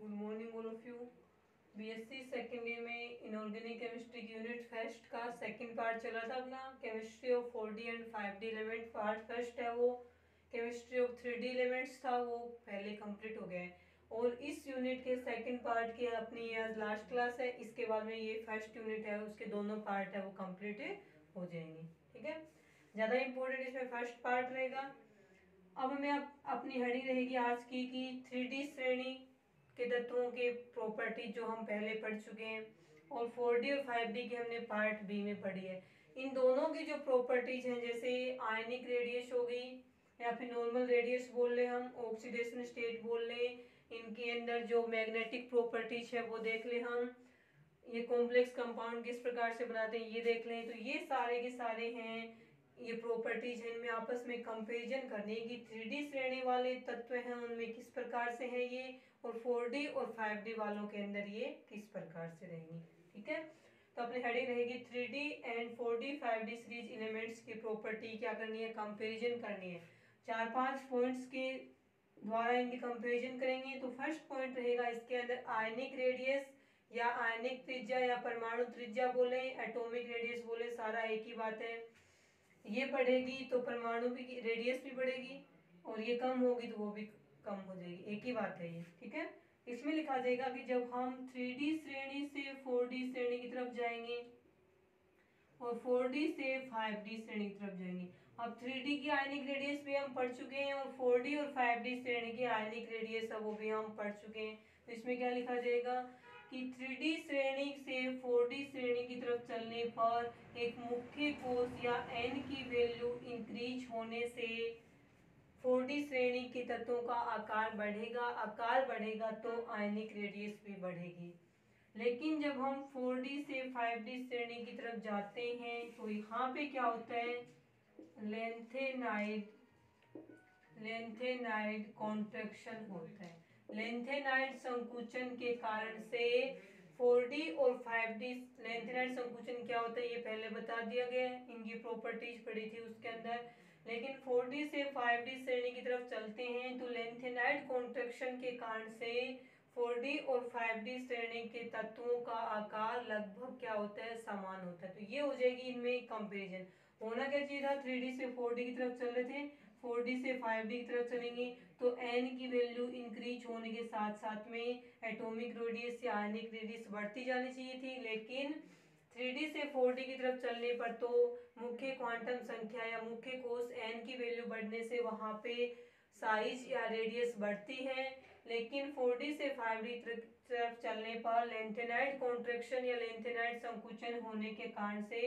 Good morning all of you. BSc second year में inorganic chemistry की unit first का second part चला था अपना। Chemistry of 4D and 5D element part first है वो। केमिस्ट्री ऑफ 3D एलिमेंट्स था वो पहले कंप्लीट हो गया है। और इस यूनिट के सेकंड पार्ट की अपनी आज लास्ट क्लास है। इसके बाद में ये फर्स्ट यूनिट है, उसके दोनों पार्ट है वो कंप्लीट हो जाएंगे। ठीक है, ज़्यादा इंपॉर्टेंट इसमें फर्स्ट पार्ट रहेगा। अब हमें अपनी हेडिंग रहेगी आज की कि 3D श्रेणी के तत्वों के प्रॉपर्टी जो हम पहले पढ़ चुके हैं, और 4D और 5D की हमने पार्ट बी में पढ़ी है। इन दोनों की जो प्रॉपर्टीज हैं, जैसे आयनिक रेडियस हो गई या फिर नॉर्मल रेडियस बोल ले, हम ऑक्सीडेशन स्टेट बोल ले, इनके अंदर जो मैग्नेटिक प्रॉपर्टीज है वो देख ले, हम ये कॉम्प्लेक्स कंपाउंड किस प्रकार से बनाते हैं ये देख लें। तो ये सारे के सारे हैं, ये प्रॉपर्टीज हैं, इनमें आपस में कंपैरिजन करनी है कि 3D श्रेणी वाले तत्व हैं उनमें किस प्रकार से है ये, और 4D और 5D वालों के अंदर ये किस प्रकार से रहेंगी। ठीक है, तो अपनी हेडिंग रहेगी 3D and 4D 5D series elements की प्रॉपर्टी क्या करनी है, कंपैरिजन करनी है। 4-5 पॉइंट्स के द्वारा इनकी कंपैरिजन करेंगे। तो फर्स्ट पॉइंट रहेगा इसके अंदर आयनिक रेडियस या आयनिक त्रिज्या या परमाणु त्रिज्या बोले, एटॉमिक रेडियस बोले, सारा एक ही बात है। ये बढ़ेगी तो परमाणु की रेडियस भी बढ़ेगी, और ये कम होगी तो वो भी कम हो जाएगी, एक ही बात है ये। ठीक है, इसमें लिखा जाएगा कि जब हम 3D श्रेणी से 4D श्रेणी की तरफ जाएंगे और 4D से 5D श्रेणी की तरफ जाएंगे। अब 3D की आयनिक रेडियस भी हम पढ़ चुके हैं, और 4D और 5D श्रेणी की आयनिक रेडियस है वो भी हम पढ़ चुके हैं। तो इसमें क्या लिखा जाएगा कि 3D श्रेणी से 4D श्रेणी की तरफ चलने पर एक मुख्य कोश या n की वैल्यू इंक्रीज होने से 4D श्रेणी के तत्वों का आकार बढ़ेगा। आकार बढ़ेगा तो आयनिक रेडियस भी बढ़ेगी। लेकिन जब हम 4D से 5D श्रेणी की तरफ जाते हैं तो यहाँ पे क्या होता है, लेंथेनाइड कॉन्ट्रैक्शन होता है। लेंथेनाइड संकुचन के कारण से 4D और 5D, लेंथेनाइड संकुचन क्या होता है ये पहले बता दिया गया है, इनकी प्रॉपर्टीज पढ़ी थी उसके अंदर। लेकिन 4D से 5D श्रेणी की तरफ चलते हैं तो लेंथेनाइड कॉन्ट्रैक्शन के कारण से 4D और 5D श्रेणी के तत्वों का आकार लगभग क्या होता है, समान होता है। तो ये हो जाएगी इनमें कंपैरिजन। होना क्या चाहिए था, 3D से 4D की तरफ चल रहे थे, 4D से 5D की तरफ चलेंगे तो n की वैल्यू इंक्रीज होने के साथ साथ में एटॉमिक रेडियस या आयनिक रेडियस बढ़ती जानी चाहिए थी। लेकिन 3D से 4D की तरफ चलने पर तो मुख्य क्वांटम संख्या या मुख्य कोश n की वैल्यू बढ़ने से वहां पे साइज या रेडियस बढ़ती है। लेकिन 4D से 5D तरफ चलने पर लेंथेनाइड कॉन्ट्रैक्शन या लेंथेनाइड संकुचन होने के कारण से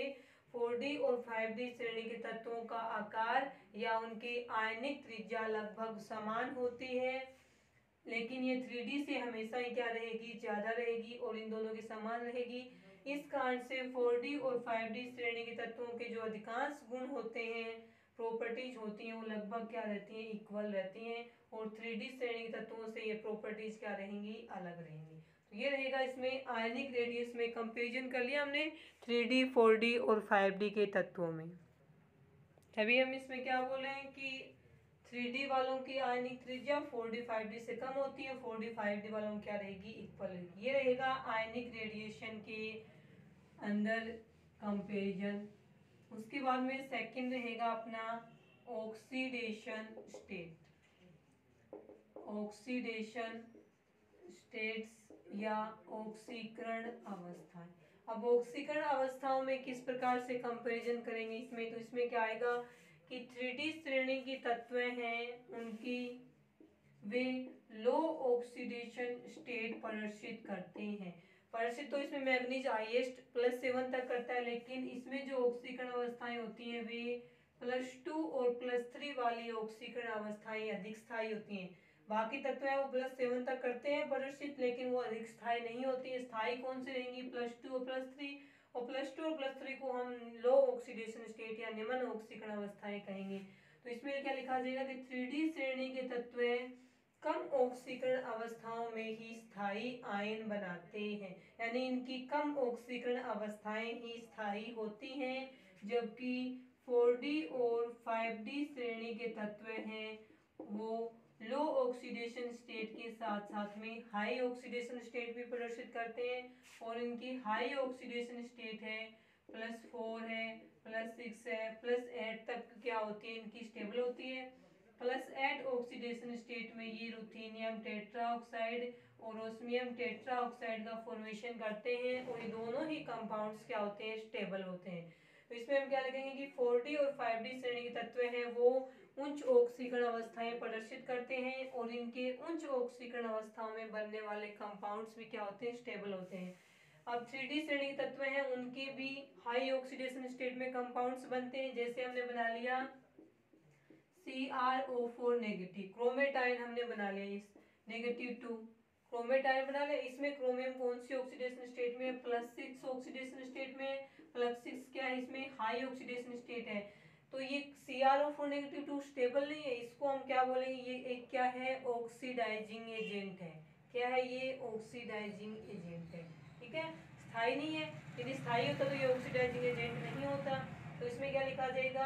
4D और 5D श्रेणी के तत्वों का आकार या उनकी आयनिक त्रिज्या लगभग समान होती है। लेकिन ये 3D से हमेशा ही क्या रहेगी, ज्यादा रहेगी, और इन दोनों की समान रहेगी। इस कारण से 4D और 5D श्रेणी के तत्वों के जो अधिकांश गुण होते हैं, प्रॉपर्टीज होती हैं, वो लगभग क्या रहती हैं, इक्वल रहती हैं। और 3D श्रेणी के तत्वों से ये प्रॉपर्टीज क्या रहेंगी, अलग रहेंगी। तो ये रहेगा इसमें आयनिक रेडियस में कंपेरिजन कर लिया हमने 3D 4D और 5D के तत्वों में। अभी हम इसमें क्या बोल रहे हैं कि 3D वालों की आयनिक त्रिज्या 4D 5D से कम होती है, 4D 5D वालों की क्या रहेगी, इक्वल रहेगी। ये रहेगा आयनिक रेडिएशन के अंदर कंपैरिजन। उसके बाद में सेकंड रहेगा अपना ऑक्सीडेशन स्टेट, ऑक्सीडेशन स्टेट्स या ऑक्सीकरण अवस्थाएं। अब ऑक्सीकरण अवस्थाओं में किस प्रकार से कंपैरिजन करेंगे इसमें, तो इसमें क्या आएगा कि 3D श्रेणी की तत्व हैं उनकी वे लो ऑक्सीडेशन स्टेट प्रदर्शित करते हैं। प्रदर्शित तो इसमें मैग्नीज हाईएस्ट +7 तक करता है, लेकिन इसमें जो ऑक्सीकरण अवस्थाएं होती हैं वे +2 और +3 वाली ऑक्सीकरण अवस्थाएं अधिक स्थायी होती हैं। बाकी तत्व है वो +7 तक करते हैं प्रदर्शित, लेकिन वो अधिक स्थायी नहीं होती है। स्थायी कौन से रहेंगी, +2 और +3, और +2 और +3 को हम लो ऑक्सीडेशन स्टेट या निम्न ऑक्सीकरण अवस्थाएं कहेंगे। तो इसमें क्या लिखा जाएगा कि 3D श्रेणी के तत्व कम ऑक्सीकरण अवस्थाओं में ही स्थायी आयन बनाते हैं, यानी इनकी कम ऑक्सीकरण अवस्थाएं ही स्थायी होती हैं। जबकि 4D और 5D श्रेणी के तत्व हैं वो लो ऑक्सीडेशन स्टेट के साथ साथ में हाई ऑक्सीडेशन स्टेट भी प्रदर्शित करते हैं, और इनकी हाई ऑक्सीडेशन स्टेट है +4 है, +6 है, +8 तक क्या होती है, इनकी स्टेबल होती है। +8 ऑक्सीडेशन स्टेट में ये रुथेनियम टेट्राऑक्साइड और ओस्मियम टेट्राऑक्साइड का फॉर्मेशन करते हैं, और ये दोनों ही कंपाउंड्स क्या होते हैं, स्टेबल होते हैं। तो इसमें हम क्या लिखेंगे कि 4D और 5D श्रेणी के तत्व हैं वो उच्च ऑक्सीकरण अवस्थाएं प्रदर्शित करते हैं, और इनके उच्च ऑक्सीकरण अवस्थाओं में बनने वाले कंपाउंड्स भी क्या होते हैं, स्टेबल होते हैं। अब 3D श्रेणी के तत्व हैं उनके भी हाई ऑक्सीडेशन स्टेट में कंपाउंड्स बनते हैं, जैसे हमने बना लिया CrO4 नेगेटिव, क्रोमेटाइन हमने बना लिया, इस -2 क्रोमेटाइन बना लिया। इसमें क्रोमियम कौन सी ऑक्सीडेशन स्टेट में, +6 ऑक्सीडेशन स्टेट में। +6 क्या है, इसमें हाई ऑक्सीडेशन स्टेट है। तो ये CrO4 नेगेटिव 2 स्टेबल नहीं है, इसको हम क्या बोलेंगे, ये एक क्या है, ऑक्सीडाइजिंग एजेंट है। क्या है ये, ऑक्सीडाइजिंग एजेंट है। ठीक है, स्थायी नहीं है, यदि स्थायी होता तो ये ऑक्सीडाइजिंग एजेंट नहीं होता। तो इसमें क्या लिखा जाएगा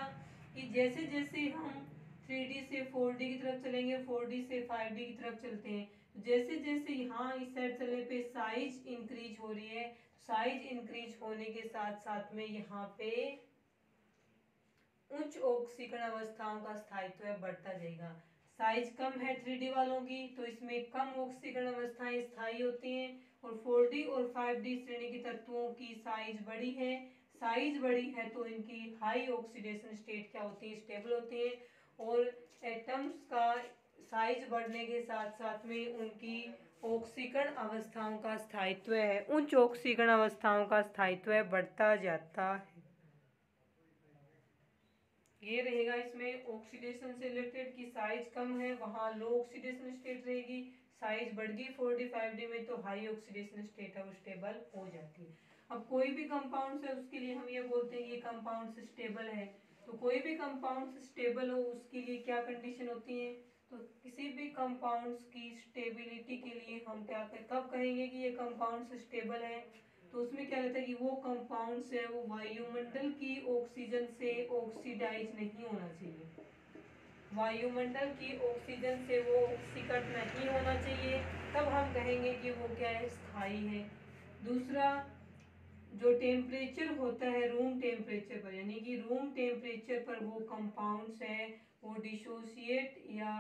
कि जैसे जैसे हम 3D से 4D की तरफ चलेंगे, 4D से 5D की तरफ चलते हैं, तो जैसे जैसे यहाँ इस साइड चलने पे साइज इंक्रीज हो रही है, साइज इंक्रीज होने के साथ साथ में यहाँ पे उच्च ऑक्सीकरण अवस्थाओं का स्थायित्व बढ़ता जाएगा। साइज कम है 3D वालों की, तो इसमें कम ऑक्सीकरण अवस्थाएं स्थायी होती हैं, और 4D और 5D श्रेणी के तत्वों की साइज बड़ी है। साइज बड़ी है तो इनकी हाई ऑक्सीडेशन स्टेट क्या होती है, स्टेबल होती है, और एटम्स का साइज बढ़ने के साथ साथ में उनकी ऑक्सीकरण अवस्थाओं का स्थायित्व है, उच्च ऑक्सीकरण अवस्थाओं का स्थायित्व बढ़ता जाता है। ये रहेगा इसमें ऑक्सीडेशन से रिलेटेड कि साइज कम है वहाँ लो ऑक्सीडेशन स्टेट रहेगी, साइज बढ़ गई 4D 5D में तो हाई ऑक्सीडेशन स्टेट है वो स्टेबल हो जाती है। अब कोई भी कंपाउंड है उसके लिए हम ये बोलते हैं ये कंपाउंड स्टेबल है। तो कोई भी कंपाउंड स्टेबल हो उसके लिए क्या कंडीशन होती है, तो किसी भी कंपाउंड्स की स्टेबिलिटी के लिए हम क्या कब कहेंगे कि ये कंपाउंड स्टेबल है, तो उसमें क्या रहता है कि वो कंपाउंड्स है वो वायुमंडल की ऑक्सीजन से ऑक्सीडाइज नहीं होना चाहिए, वायुमंडल की ऑक्सीजन से वो ऑक्सीकरण नहीं होना चाहिए, तब हम कहेंगे कि वो क्या है, स्थायी है। दूसरा, जो टेम्परेचर होता है रूम टेम्परेचर पर, यानी कि रूम टेम्परेचर पर वो कंपाउंड्स है वो डिसोसिएट या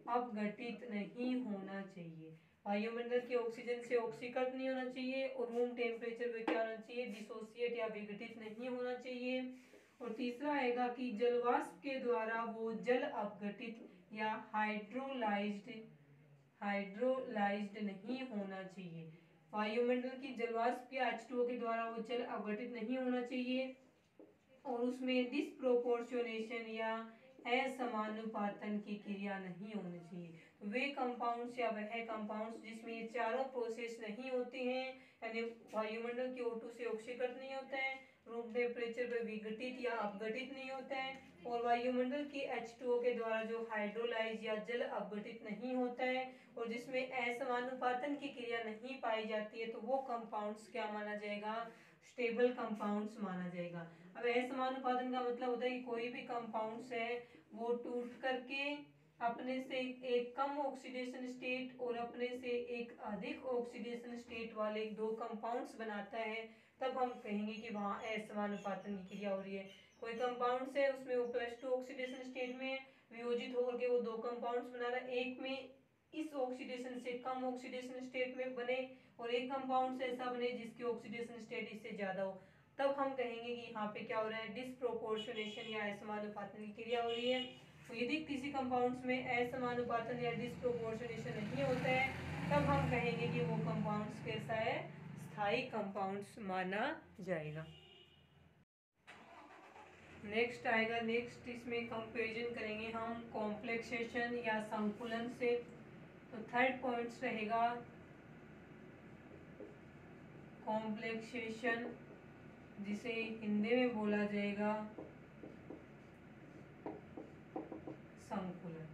अपघटित नहीं होना चाहिए, वायुमंडल की ऑक्सीजन से ऑक्सीकृत नहीं होना चाहिए, और रूम टेम्परेचर पे क्या होना चाहिए, डिसोसिएट या विघटित नहीं होना चाहिए। और तीसरा आएगा कि जलवाष्प के द्वारा वो जल अपघटित या हाइड्रोलाइज्ड नहीं होना चाहिए, वायुमंडल की जलवाष्प के H2O के द्वारा वो जल अपघटित नहीं होना चाहिए, और उसमें डिस्प्रोपोर्शनेशन या असमानुपातन की क्रिया नहीं होनी चाहिए। तो वे कंपाउंड्स या वह कंपाउंड्स जिसमें ये चारों प्रोसेस नहीं होती हैं, यानी वायुमंडल की O2 से ऑक्सीकृत नहीं होता है, रूम टेम्परेचर पर विघटित या अपघटित नहीं होता है, और वायुमंडल की H2O के द्वारा जो हाइड्रोलाइज या जल अपघटित नहीं होता है, और जिसमें असमानुपातन की क्रिया नहीं पाई जाती है, तो वो कंपाउंड्स क्या माना जाएगा, स्टेबल कंपाउंड्स माना जाएगा। अब असमानुपातन का मतलब होता है कि कोई भी कंपाउंड्स है वो टूट करके अपने से एक कम ऑक्सीडेशन स्टेट और अपने से एक अधिक ऑक्सीडेशन स्टेट वाले दो कंपाउंड्स बनाता है, तब हम कहेंगे कि वहाँ असमानुपातन की क्रिया हो रही है। कोई कंपाउंड्स है उसमें वो +2 ऑक्सीडेशन स्टेट में वियोजित होकर के वो दो कंपाउंड्स बना रहा है, एक में इस ऑक्सीडेशन से कम ऑक्सीडेशन स्टेट में बने और एक कंपाउंड ऐसा बने जिसकी ऑक्सीडेशन स्टेट इससे ज्यादा हो, तब हम कहेंगे कि यहाँ पे क्या हो रहा है, डिस्प्रोपोर्शनेशन या असमानुपातन की क्रिया हो रही है। तो यदि किसी कंपाउंड्स में असमानुपातन या डिस्प्रोपोर्शनेशन नहीं होता है, तब हम कहेंगे कि वो कंपाउंड्स कैसा है, स्थायी कंपाउंड्स माना जाएगा। नेक्स्ट आएगा, नेक्स्ट इसमें कंपेरिजन करेंगे हम कॉम्प्लेक्सेशन या संकुलन से। तो थर्ड पॉइंट्स रहेगा कॉम्प्लेक्सेशन, जिसे हिंदी में बोला जाएगा संकुलन।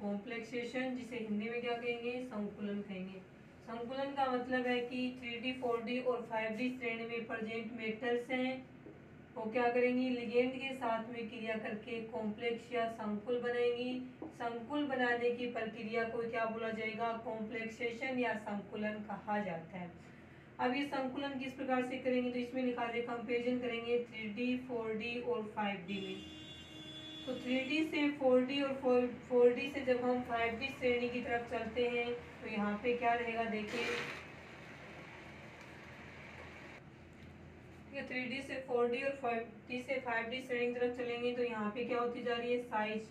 कॉम्प्लेक्सेशन जिसे हिंदी में क्या कहेंगे, संकुलन कहेंगे। संकुलन का मतलब है कि 3D 4D और 5D श्रेणी में प्रेजेंट मेटल्स हैं वो क्या करेंगी, लिगेंड के साथ में क्रिया करके कॉम्प्लेक्स या संकुल बनाएंगी। संकुल बनाने की प्रक्रिया को क्या बोला जाएगा, कॉम्प्लेक्सेशन या संकुलन कहा जाता है। अब ये संकुलन किस प्रकार से करेंगे, तो इसमें लिखा है कंपेरिजन करेंगे 3D 4D और 5D में। तो 3D से 4D और 4D से जब हम 5D श्रेणी की तरफ चलते हैं तो यहाँ पे क्या रहेगा, देखिए 3D से 4D और 5D से 5D श्रेणी की तरफ चलेंगे तो यहाँ पे क्या होती जा रही है, साइज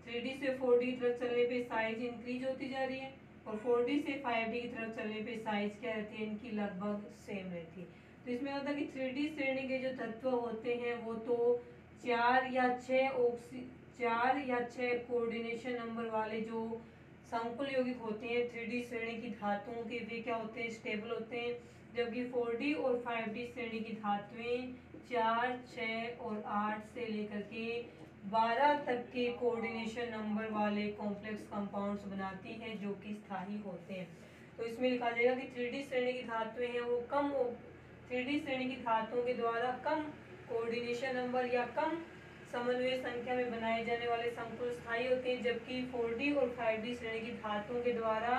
3D से 4D की तरफ चलने पे साइज इंक्रीज होती जा रही है और 4D से 5D की तरफ चलने पे साइज क्या रहती है, इनकी लगभग सेम रहती है। तो इसमें होता है कि 3D श्रेणी के जो तत्व होते हैं वो तो 4 या 6 कोऑर्डिनेशन नंबर वाले जो संकुल यौगिक होते हैं 3D श्रेणी की धातुओं के, वे क्या होते हैं, स्टेबल होते हैं। जबकि 4D और 5D श्रेणी की धातुएं 4, 6 और 8 से लेकर के 12 तक के कोऑर्डिनेशन नंबर वाले कॉम्प्लेक्स कंपाउंड्स बनाती है जो कि स्थायी होते हैं। तो इसमें लिखा जाएगा कि 3D श्रेणी की धातुएं हैं वो 3D श्रेणी की धातुओं के द्वारा कम कोऑर्डिनेशन नंबर या कम समन्वय संख्या में बनाए जाने वाले संकुल स्थायी होते हैं, जबकि 4D और 5D श्रेणी की धातुओं के द्वारा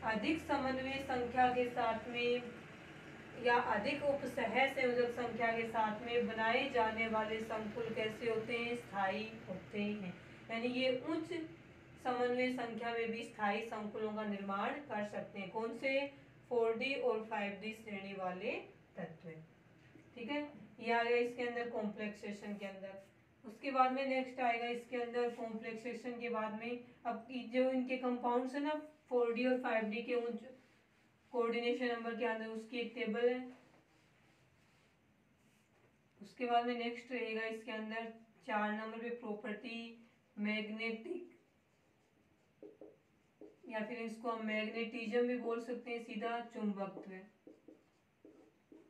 अधिक समन्वय संख्या के साथ में या अधिक उपसह संयोजक संख्या के साथ में बनाए जाने वाले संकुल कैसे होते हैं, स्थायी होते हैं। यानी ये उच्च समन्वय संख्या में भी स्थायी संकुलों का निर्माण कर सकते हैं। कौन से, 4D और 5D श्रेणी वाले तत्व। ठीक है, ये आ गया इसके अंदर कॉम्प्लेक्सेशन के अंदर। उसके बाद में नेक्स्ट आएगा इसके अंदर कॉम्प्लेक्सेशन के बाद में, अब जो इनके कंपाउंड्स है ना 4D और 5D के उन कोऑर्डिनेशन नंबर के अंदर उसकी एक टेबल है। उसके बाद में नेक्स्ट रहेगा इसके अंदर 4 नंबर पे प्रॉपर्टी मैग्नेटिक, या फिर इसको हम मैग्नेटिज्म भी बोल सकते हैं, सीधा चुंबकत्व।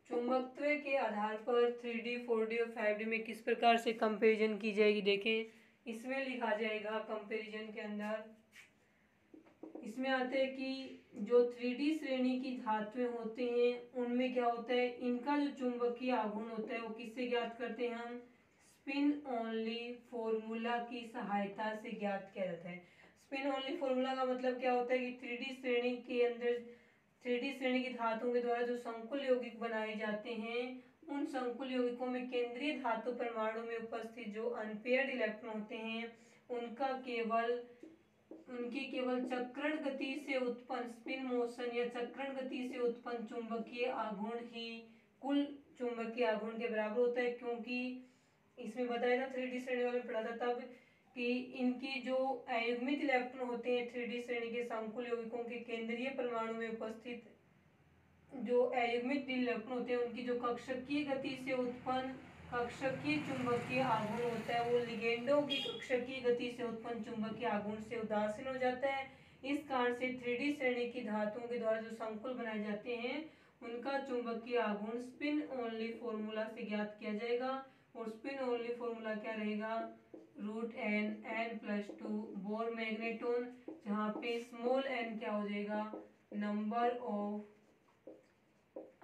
चुंबकत्व के आधार पर 3D 4D और 5D में किस प्रकार से कंपैरिजन की जाएगी, देखें इसमें लिखा जाएगा कंपैरिजन के अंदर। इसमें आता है कि जो 3D श्रेणी की धातुएं होते हैं उनमें क्या होता है, इनका जो चुंबकीय आघूर्ण होता है वो किससे ज्ञात करते हैं हम, स्पिन ओनली फॉर्मूला की सहायता से ज्ञात किया जाता है। स्पिन ओनली फॉर्मूला का मतलब क्या होता है कि 3D श्रेणी के अंदर 3D श्रेणी की धातुओं के द्वारा जो संकुल यौगिक बनाए जाते हैं उन संकुल यौगिकों में केंद्रीय धातु परमाणु में उपस्थित जो अनपेयर्ड इलेक्ट्रॉन होते हैं उनकी केवल चक्रण गति से उत्पन्न स्पिन मोशन या चक्रण गति से उत्पन्न चुंबकीय आघूर्ण ही कुल चुंबकीय आघूर्ण के बराबर होता है। क्योंकि इसमें बताया था 3D श्रेणी वाले पढ़ा था तब कि इनकी जो अयुग्मित इलेक्ट्रॉन होते हैं 3D श्रेणी के संकुल यौगिकों के केंद्रीय परमाणु में उपस्थित जो अयुग्मित इलेक्ट्रॉन होते हैं उनकी जो कक्षकीय गति से उत्पन्न कक्षकीय चुंबकीय आघूर्ण होता है वो लिगेंडों की कक्षकीय गति से उत्पन्न चुंबकीय आघूर्ण से उदासीन हो जाता है। इस कारण से 3D श्रेणी की धातुओं के द्वारा जो संकुल बनाए जाते हैं उनका चुंबकीय आघूर्ण स्पिन ओनली फॉर्मूला से ज्ञात किया जाएगा। और स्पिन ओनली फॉर्मूला क्या रहेगा, √n+2 बोर मैग्नेटोन, जहाँ पे स्मॉल n क्या हो जाएगा, नंबर ऑफ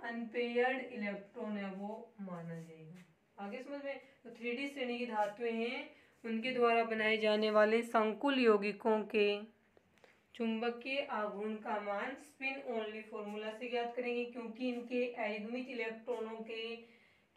अनपेयर्ड इलेक्ट्रॉन है वो माना जाएगा। आगे समझ में। तो 3D श्रेणी की धातुएं हैं उनके द्वारा बनाए जाने वाले संकुल यौगिकों के चुंबकीय आघूर्ण का मान स्पिन ओनली फॉर्मूला से ज्ञात करेंगे, क्योंकि इनके अयुग्मित इलेक्ट्रॉनों के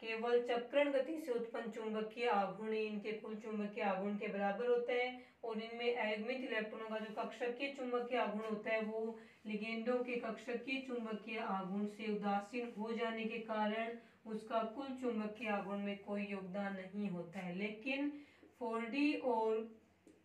केवल चक्रण गति से उत्पन्न चुंबकीय आघूर्ण इनके कुल चुंबकीय आघूर्ण के बराबर होता है। और इनमें अयुग्मित इलेक्ट्रॉनों का जो कक्षकीय चुंबकीय आघूर्ण होता है वो लिगेंडों के कक्षकीय चुंबकीय आघूर्ण से उदासीन हो जाने के कारण उसका कुल चुंबकीय आघूर्ण में कोई योगदान नहीं होता है। लेकिन 4D और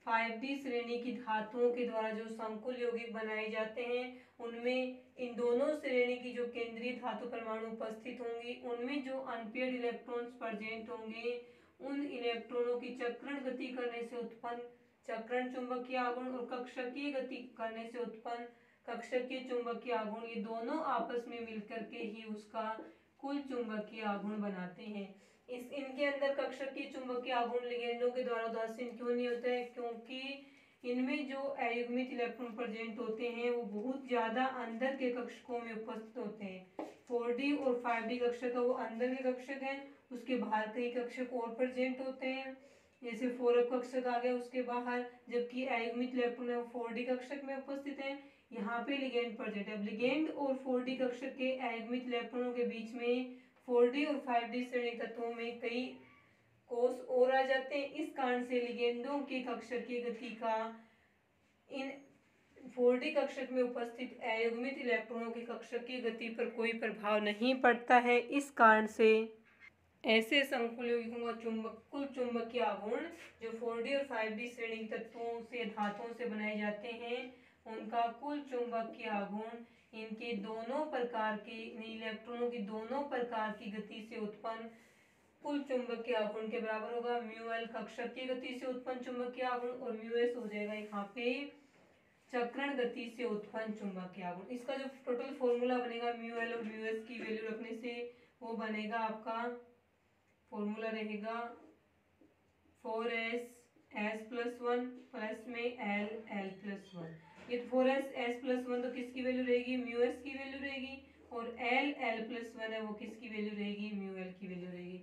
5D श्रेणी की धातुओं के द्वारा जो संकुल यौगिक बनाए जाते हैं उनमें इन दोनों श्रेणी की जो केंद्रीय धातु परमाणु उपस्थित होंगी उनमें जो अनपेयर्ड इलेक्ट्रॉन्स प्रेजेंट होंगे उन इलेक्ट्रॉनों की चक्रण गति करने से उत्पन्न चक्रण चुंबकीय आघूर्ण और कक्षकीय गति करने से उत्पन्न कक्षकीय चुंबकीय आघूर्ण, ये दोनों आपस में मिलकर के ही उसका कुल चुंबकीय आघूर्ण बनाते हैं। इस इनके अंदर कक्षकीय चुंबकीय आघूर्ण लिगेंडों के द्वारा उदासीन क्यों नहीं होता है, क्योंकि इनमें जो अयुग्मित इलेक्ट्रॉन प्रेजेंट होते हैं वो बहुत ज्यादा अंदर के कक्षकों में उपस्थित होते हैं। 4D और 5D कक्षक वो अंदर के कक्षक हैं उसके बाहर कई कक्षक और प्रेजेंट होते हैं, जैसे 4f कक्षक आ गया उसके बाहर, जबकि अयुग्मित इलेक्ट्रॉन है वो 4d कक्षक में उपस्थित है। यहाँ पे लिगेंड प्रेजेंट है। लिगेंड और 4d कक्षक के अयुग्मित इलेक्ट्रॉनों के बीच में 4d और 5d श्रेणी तत्वों में कई कोष और आ जाते हैं। इस कारण से लिगेंडों के कक्षक की गति का इन 4d कक्षक में उपस्थित अयुग्मित इलेक्ट्रॉनों के कक्षक की गति पर कोई प्रभाव नहीं पड़ता है। इस कारण से ऐसे संकुल यौगिकों का कुल चुंबकीय आघूर्ण जो 4d और 5d श्रेणी तत्वों से धातुओं से बनाए जाते हैं उनका कुल चुंबकीय आघूर्ण इनके दोनों प्रकार के इलेक्ट्रॉनों की दोनों प्रकार की गति से उत्पन्न कुल चुंबकीय आघूर्ण के बराबर होगा। म्यू एल कक्षक की गति से उत्पन्न चुंबकीय आघूर्ण और म्यू एस हो जाएगा यहाँ पे चक्रण गति से उत्पन्न चुंबकीय आघूर्ण। इसका जो टोटल फॉर्मूला बनेगा म्यू एल और म्यू एस की वैल्यू रखने से वो बनेगा आपका फॉर्मूला रहेगा 4s s+1 प्लस में l+1। ये 4s s+1 तो किसकी वैल्यू रहेगी, म्यू एस की वैल्यू रहेगी, और l+1 है वो किसकी वैल्यू रहेगी, म्यू एल की वैल्यू रहेगी।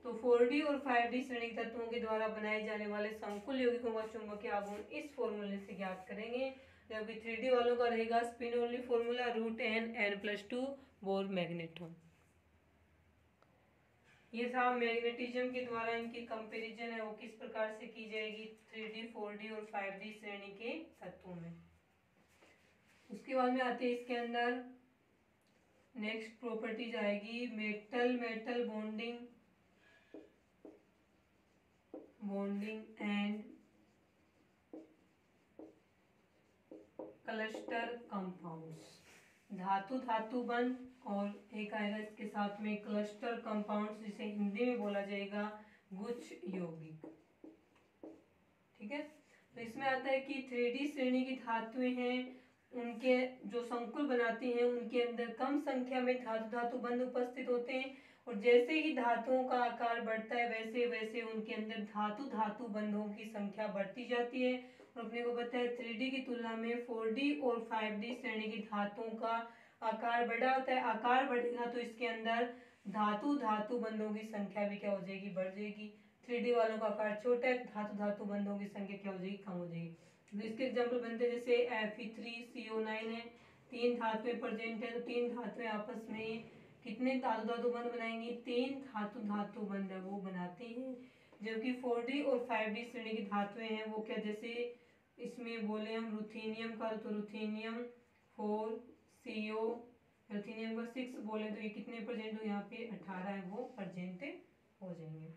तो 4d और 5d श्रेणी तत्वों के द्वारा बनाए जाने वाले संकुल यौगिकों का चुंबकीय आघूर्ण इस फॉर्मूले से ज्ञात करेंगे, जबकि 3d वालों का रहेगा spin only formula √n+2 bore magnetron. ये था मैग्नेटिज्म के द्वारा इनकी कंपैरिजन है वो किस प्रकार से की जाएगी 3d 4d और 5d श्रेणी के तत्वों में। उसके बाद में आते हैं इसके अंदर नेक्स्ट प्रॉपर्टीज आएगी metal metal bonding and cluster compounds, धातु धातु बंध, और एक आएगा इसके साथ में क्लस्टर कंपाउंड्स जिसे हिंदी में बोला जाएगा गुच्छ यौगिक। ठीक है, तो इसमें आता है कि 3D श्रेणी की धातुएं हैं उनके जो संकुल बनाती हैं उनके अंदर कम संख्या में धातु धातु बंध उपस्थित होते हैं, और जैसे ही धातुओं का आकार बढ़ता है वैसे वैसे उनके अंदर धातु धातु बंधों की संख्या बढ़ती जाती है। और अपने को पता है 3D की तुलना में 4D और 5D श्रेणी की धातुओं का आकार बड़ा होता है। आकार बढ़ेगा तो इसके अंदर धातु धातु बंधों की संख्या भी क्या हो जाएगी, बढ़ जाएगी। 3D वालों का आकार छोटा है, धातु धातु बंधों की संख्या क्या हो जाएगी, कम हो जाएगी। तो इसके एग्जाम्पल बनते हैं जैसे Fe3CO9 है, 3 धातुएं प्रेजेंट है, तो 3 धातुएं आपस में कितने धातु धातु बंध बनाएंगी, 3 धातु धातु बंध है वो बनाते हैं। जबकि 4D और 5D श्रेणी की धातुएं हैं वो क्या, जैसे इसमें बोले हम रुथेनियम का, तो रुथेनियम 4CO, रुथेनियम का 6 बोले तो ये कितने प्रेजेंट हो, यहाँ पे 18 है वो प्रेजेंट हो जाएंगे।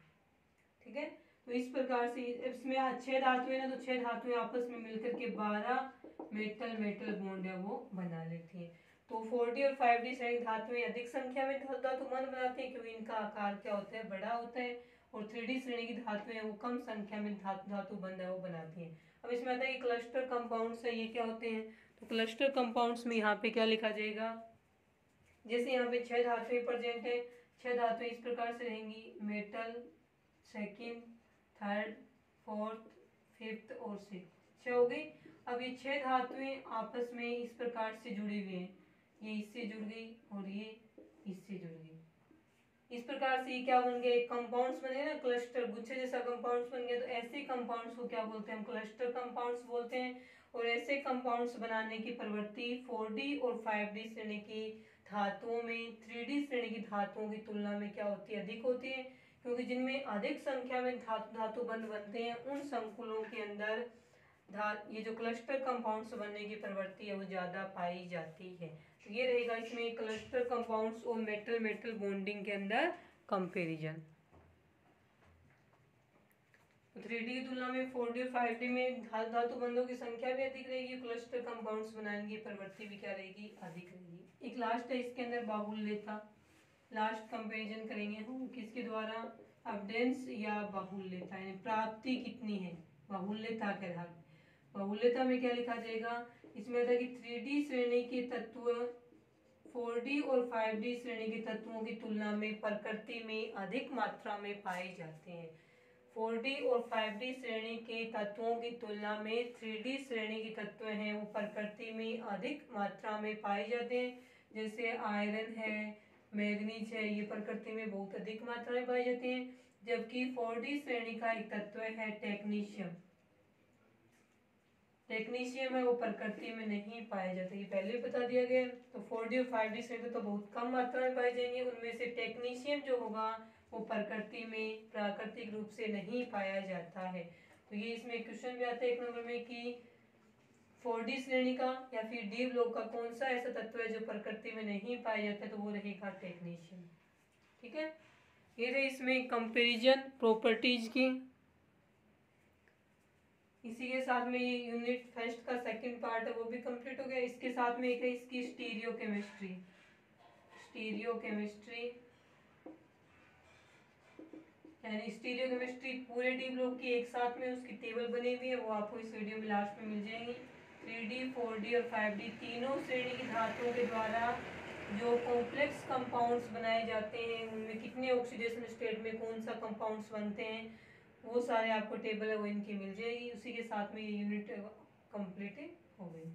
ठीक है, तो इस प्रकार से इसमें 6 धातुएं ना, तो 6 धातुएं आपस में मिलकर के 12 मेटल मेटल बॉन्ड है वो बना लेती है। तो 4D और 5D श्रेणी धातुएं अधिक संख्या में धातु धातु बंध बनाती हैं क्योंकि इनका आकार क्या होता है, बड़ा होता है, और 3D श्रेणी की धातुएं वो कम संख्या में धातु धातु बंध है वो बनाती हैं। अब इसमें आता है कि क्लस्टर कंपाउंड्स है, ये क्या होते हैं, तो क्लस्टर कंपाउंड्स में यहाँ पे क्या लिखा जाएगा, जैसे यहाँ पे 6 धातुएं प्रेजेंट है, 6 धातुएं इस प्रकार से रहेंगी, metal, second, third, fourth, fifth और सिक्स्थ, 6 हो गई। अब ये 6 धातुएं आपस में इस प्रकार से जुड़ी हुई हैं, ये इससे जुड़ गई और ये इससे जुड़ गई। इस प्रकार से ये क्या बन गए, कंपाउंड्स बने ना, क्लस्टर गुच्छे जैसा कंपाउंड्स बन गए। तो ऐसे कंपाउंड्स को क्या बोलते हैं, हम क्लस्टर कंपाउंड्स बोलते हैं। और ऐसे कंपाउंड्स बनाने की प्रवृत्ति 4D और 5D श्रेणी की धातुओं में 3D श्रेणी की धातुओं की तुलना में क्या होती है, अधिक होती है, क्योंकि जिनमें अधिक संख्या में धातु धातु बंध बनते हैं उन संकुलों के अंदर ये जो क्लस्टर कंपाउंड्स बनने की प्रवृत्ति है वो ज्यादा पाई जाती है। तो ये रहेगा इसमें क्लस्टर कंपाउंड्स और मेटल मेटल बॉन्डिंग के अंदर कंपैरिजन। 3D की तुलना में 4D और 5D में धातु धातु बंधों की संख्या भी अधिक रहेगी, क्लस्टर कंपाउंड्स बनाने की प्रवृत्ति भी क्या रहेगी, अधिक रहेगी। एक लास्ट है इसके अंदर बाहुल्यता, लास्ट कंपैरिजन करेंगे हम किसके द्वारा, अबडेंस या बाहुल्यता, यानी प्राप्ति कितनी है बाहुल्यता के आधार। बाहुल्यता में क्या लिखा जाएगा, इसमें आता है कि 3D श्रेणी के तत्व 4D और 5D श्रेणी के तत्वों की तुलना में प्रकृति में अधिक मात्रा में पाए जाते हैं। 4D और 5D श्रेणी के तत्वों की तुलना में 3D श्रेणी के तत्व हैं वो प्रकृति में अधिक मात्रा में पाए जाते हैं, जैसे आयरन है, मैग्नीज है, ये प्रकृति में बहुत अधिक मात्रा में पाए जाते हैं। जबकि 4D श्रेणी का एक तत्व है टेक्नीशियम। टेक्नीशियम है वो प्रकृति में नहीं पाया जाता, ये पहले भी बता दिया गया। तो 4D और 5D श्रेणी तो बहुत कम मात्रा में पाए जाएंगे, उनमें से टेक्नीशियम जो होगा वो प्रकृति में प्राकृतिक रूप से नहीं पाया जाता है। तो ये इसमें क्वेश्चन भी आता है 1 नंबर में कि 4D श्रेणी का या फिर डी ब्लॉक का कौन सा ऐसा तत्व है जो प्रकृति में नहीं पाया जाता, तो वो रहेगा टेक्नीशियम। ठीक है, ये रहे इसमें कंपैरिजन प्रॉपर्टीज की। इसी के साथ में ये यूनिट फर्स्ट का सेकंड पार्ट है वो भी कंप्लीट हो गया। इसके साथ में एक है इसकी स्टीरियो केमिस्ट्री। स्टीरियो केमिस्ट्री यानी स्टीरियो केमिस्ट्री पूरे डी ब्लॉक की एक साथ में उसकी टेबल बनी हुई है, वो आपको इस वीडियो में लास्ट में मिल जाएंगी। 3D 4D और 5D तीनों श्रेणी की धातुओं के द्वारा जो कॉम्प्लेक्स कंपाउंड्स बनाए जाते हैं उनमें कितने ऑक्सीडेशन स्टेट में कौन सा कंपाउंड्स बनते हैं, वो सारे आपको टेबल है वो इनकी मिल जाएगी। उसी के साथ में ये यूनिट कंप्लीट हो गई।